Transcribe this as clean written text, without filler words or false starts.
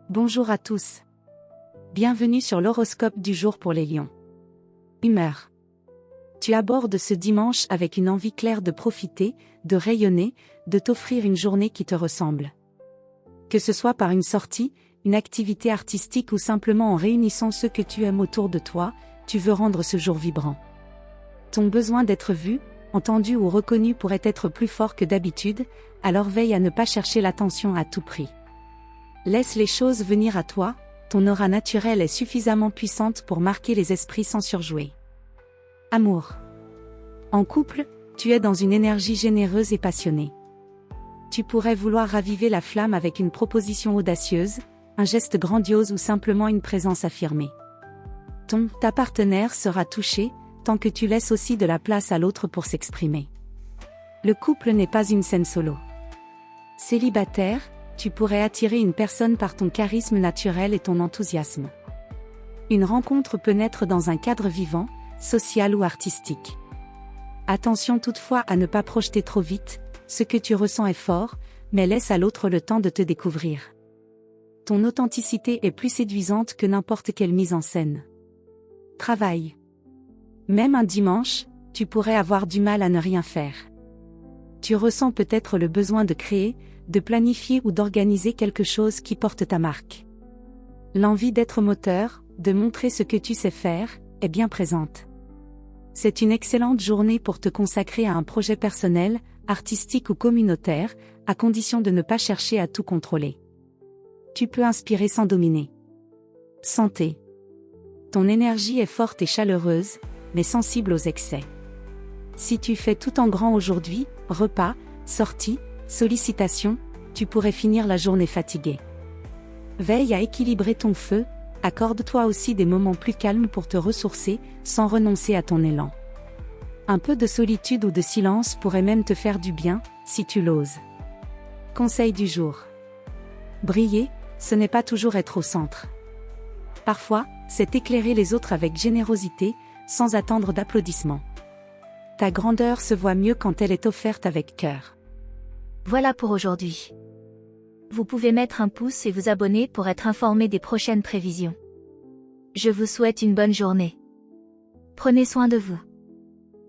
Bonjour à tous. Bienvenue sur l'horoscope du jour pour les lions. Humeur. Tu abordes ce dimanche avec une envie claire de profiter, de rayonner, de t'offrir une journée qui te ressemble. Que ce soit par une sortie, une activité artistique ou simplement en réunissant ceux que tu aimes autour de toi, tu veux rendre ce jour vibrant. Ton besoin d'être vu, entendu ou reconnu pourrait être plus fort que d'habitude, alors veille à ne pas chercher l'attention à tout prix. Laisse les choses venir à toi, ton aura naturelle est suffisamment puissante pour marquer les esprits sans surjouer. Amour. En couple, tu es dans une énergie généreuse et passionnée. Tu pourrais vouloir raviver la flamme avec une proposition audacieuse, un geste grandiose ou simplement une présence affirmée. Ta partenaire sera touché, tant que tu laisses aussi de la place à l'autre pour s'exprimer. Le couple n'est pas une scène solo. Célibataire, tu pourrais attirer une personne par ton charisme naturel et ton enthousiasme. Une rencontre peut naître dans un cadre vivant, social ou artistique. Attention toutefois à ne pas projeter trop vite, ce que tu ressens est fort, mais laisse à l'autre le temps de te découvrir. Ton authenticité est plus séduisante que n'importe quelle mise en scène. Travail. Même un dimanche, tu pourrais avoir du mal à ne rien faire. Tu ressens peut-être le besoin de créer, de planifier ou d'organiser quelque chose qui porte ta marque. L'envie d'être moteur, de montrer ce que tu sais faire, est bien présente. C'est une excellente journée pour te consacrer à un projet personnel, artistique ou communautaire, à condition de ne pas chercher à tout contrôler. Tu peux inspirer sans dominer. Santé. Ton énergie est forte et chaleureuse, mais sensible aux excès. Si tu fais tout en grand aujourd'hui, repas, sorties, sollicitations, tu pourrais finir la journée fatigué. Veille à équilibrer ton feu, accorde-toi aussi des moments plus calmes pour te ressourcer, sans renoncer à ton élan. Un peu de solitude ou de silence pourrait même te faire du bien, si tu l'oses. Conseil du jour. Briller, ce n'est pas toujours être au centre. Parfois, c'est éclairer les autres avec générosité, sans attendre d'applaudissements. Ta grandeur se voit mieux quand elle est offerte avec cœur. Voilà pour aujourd'hui. Vous pouvez mettre un pouce et vous abonner pour être informé des prochaines prévisions. Je vous souhaite une bonne journée. Prenez soin de vous.